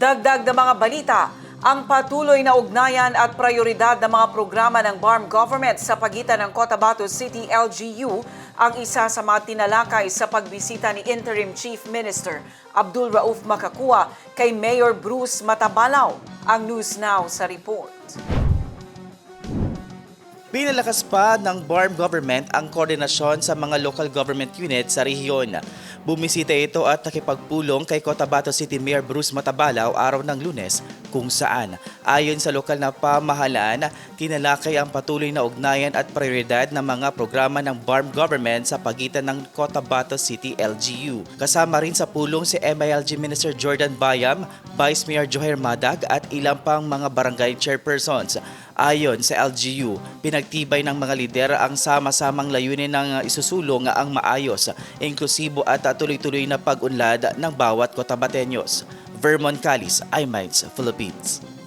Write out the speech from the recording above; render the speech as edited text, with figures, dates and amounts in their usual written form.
Dagdag na mga balita, ang patuloy na ugnayan at prioridad ng mga programa ng BARM government sa pagitan ng Cotabato City LGU ang isa sa mga tinalakay sa pagbisita ni Interim Chief Minister Abdul Rauf Makakua kay Mayor Bruce Matabalaw. Ang News Now sa report. Pinalakas pa ng BARM government ang koordinasyon sa mga local government units sa rehiyon. Bumisita ito at nakipagpulong kay Cotabato City Mayor Bruce Matabalaw araw ng Lunes kung saan, ayon sa lokal na pamahalaan, tinalakay ang patuloy na ugnayan at prioridad ng mga programa ng BARM government sa pagitan ng Cotabato City LGU. Kasama rin sa pulong si MILG Minister Jordan Bayam, Vice Mayor Joher Madag at ilang pang mga barangay chairpersons. Ayon sa LGU, pinagtibay ng mga lider ang sama-samang layunin ng isusulong ang maayos, inklusibo at tuloy-tuloy na pag-unlad ng bawat Cotabateños. Vermon Calis, iMinds, Philippines.